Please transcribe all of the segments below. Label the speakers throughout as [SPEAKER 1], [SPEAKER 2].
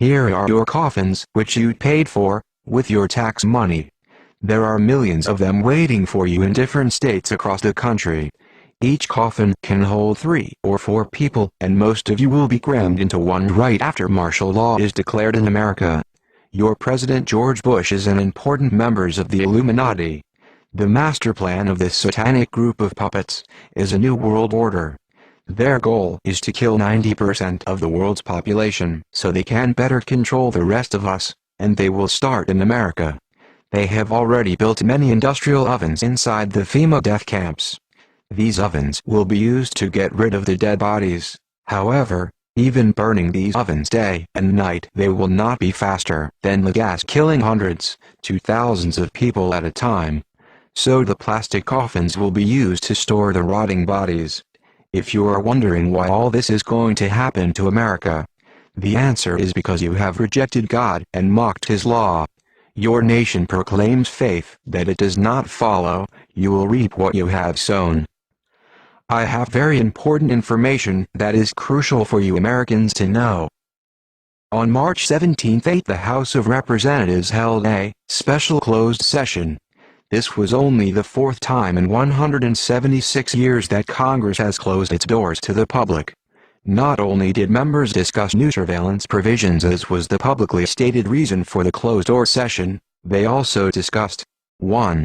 [SPEAKER 1] Here are your coffins, which you paid for, with your tax money. There are millions of them waiting for you in different states across the country. Each coffin can hold 3 or 4 people, and most of you will be crammed into one right after martial law is declared in America. Your President George Bush is an important member of the Illuminati. The master plan of this satanic group of puppets is a new world order. Their goal is to kill 90% of the world's population so they can better control the rest of us, and they will start in America. They have already built many industrial ovens inside the FEMA death camps. These ovens will be used to get rid of the dead bodies. However, even burning these ovens day and night, they will not be faster than the gas killing hundreds to thousands of people at a time. So the plastic coffins will be used to store the rotting bodies. If you are wondering why all this is going to happen to America, the answer is because you have rejected God and mocked His law. Your nation proclaims faith that it does not follow. You will reap what you have sown. I have very important information that is crucial for you Americans to know. On March 17, the House of Representatives held a special closed session. This was only the 4th time in 176 years that Congress has closed its doors to the public. Not only did members discuss new surveillance provisions as was the publicly stated reason for the closed-door session, they also discussed 1.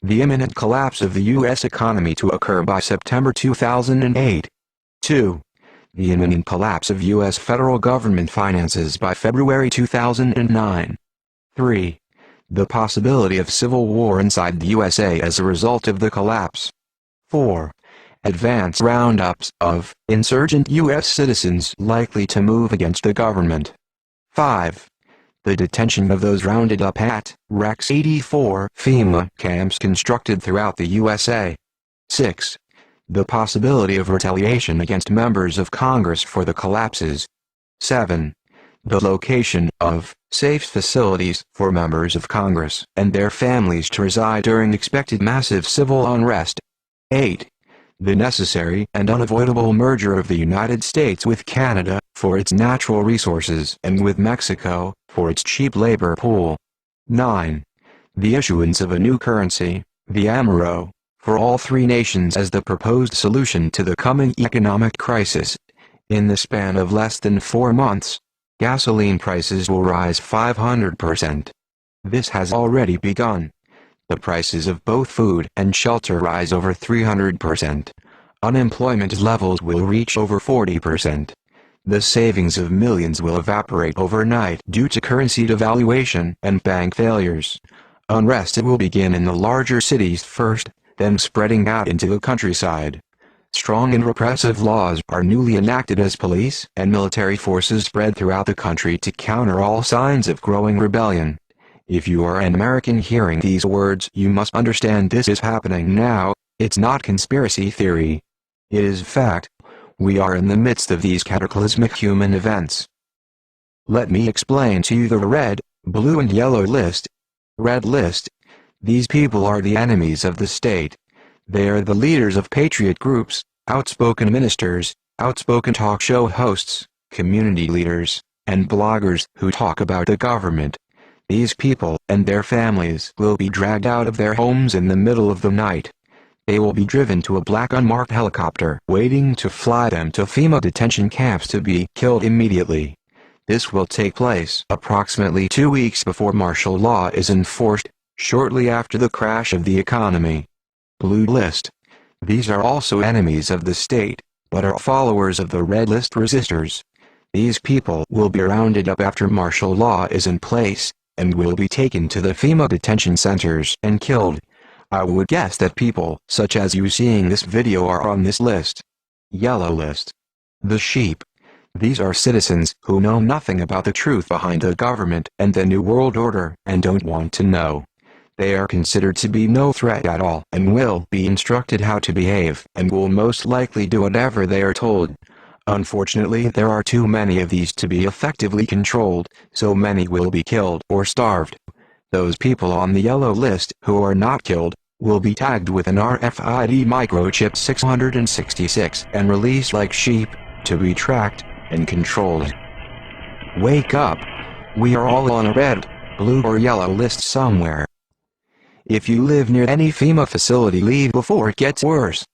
[SPEAKER 1] The imminent collapse of the U.S. economy to occur by September 2008. 2. The imminent collapse of U.S. federal government finances by February 2009. 3. The possibility of civil war inside the USA as a result of the collapse. 4. Advance roundups of insurgent U.S. citizens likely to move against the government. 5. The detention of those rounded up at Rex 84 FEMA camps constructed throughout the USA. 6. The possibility of retaliation against members of Congress for the collapses. 7. The location of safe facilities for members of Congress and their families to reside during expected massive civil unrest. 8. The necessary and unavoidable merger of the United States with Canada for its natural resources and with Mexico for its cheap labor pool. 9. The issuance of a new currency, the Amero, for all 3 nations as the proposed solution to the coming economic crisis. In the span of less than 4 months, gasoline prices will rise 500%. This has already begun. The prices of both food and shelter rise over 300%. Unemployment levels will reach over 40%. The savings of millions will evaporate overnight due to currency devaluation and bank failures. Unrest will begin in the larger cities first, then spreading out into the countryside. Strong and repressive laws are newly enacted as police and military forces spread throughout the country to counter all signs of growing rebellion. If you are an American hearing these words, you must understand this is happening now. It's not conspiracy theory. It is fact. We are in the midst of these cataclysmic human events. Let me explain to you the red, blue and yellow list. Red list. These people are the enemies of the state. They are the leaders of patriot groups, outspoken ministers, outspoken talk show hosts, community leaders, and bloggers who talk about the government. These people and their families will be dragged out of their homes in the middle of the night. They will be driven to a black unmarked helicopter waiting to fly them to FEMA detention camps to be killed immediately. This will take place approximately 2 weeks before martial law is enforced, shortly after the crash of the economy. Blue list. These are also enemies of the state, but are followers of the red list resistors. These people will be rounded up after martial law is in place, and will be taken to the FEMA detention centers and killed. I would guess that people such as you seeing this video are on this list. Yellow list. The sheep. These are citizens who know nothing about the truth behind the government and the New World Order and don't want to know. They are considered to be no threat at all and will be instructed how to behave and will most likely do whatever they are told. Unfortunately, there are too many of these to be effectively controlled, so many will be killed or starved. Those people on the yellow list who are not killed will be tagged with an RFID microchip 666 and released like sheep to be tracked and controlled. Wake up! We are all on a red, blue or yellow list somewhere. If you live near any FEMA facility, leave before it gets worse.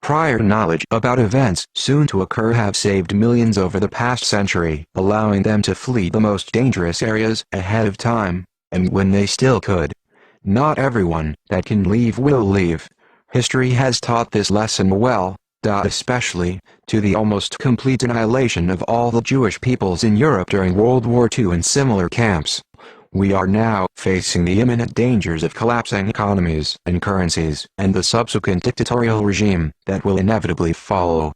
[SPEAKER 1] Prior knowledge about events soon to occur have saved millions over the past century, allowing them to flee the most dangerous areas ahead of time, and when they still could. Not everyone that can leave will leave. History has taught this lesson well, especially to the almost complete annihilation of all the Jewish peoples in Europe during World War II and similar camps. We are now facing the imminent dangers of collapsing economies and currencies, and the subsequent dictatorial regime that will inevitably follow.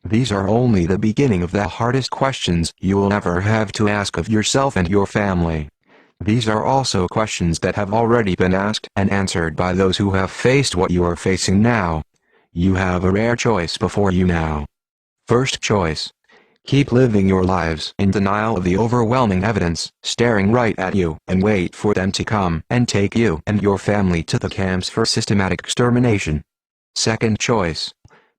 [SPEAKER 1] These are only the beginning of the hardest questions you will ever have to ask of yourself and your family. These are also questions that have already been asked and answered by those who have faced what you are facing now. You have a rare choice before you now. First choice. Keep living your lives in denial of the overwhelming evidence staring right at you, and wait for them to come and take you and your family to the camps for systematic extermination. Second choice.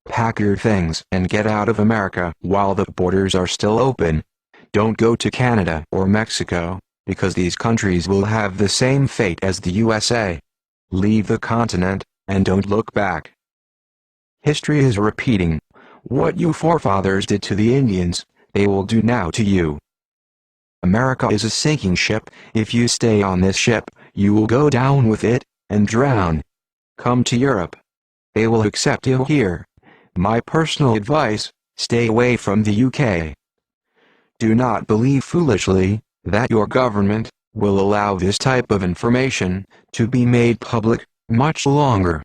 [SPEAKER 1] Pack your things and get out of America while the borders are still open. Don't go to Canada or Mexico, because these countries will have the same fate as the USA. Leave the continent, and don't look back. History is repeating. What you forefathers did to the Indians, they will do now to you. America is a sinking ship. If you stay on this ship, you will go down with it, and drown. Come to Europe. They will accept you here. My personal advice, stay away from the UK. Do not believe foolishly that your government will allow this type of information to be made public much longer.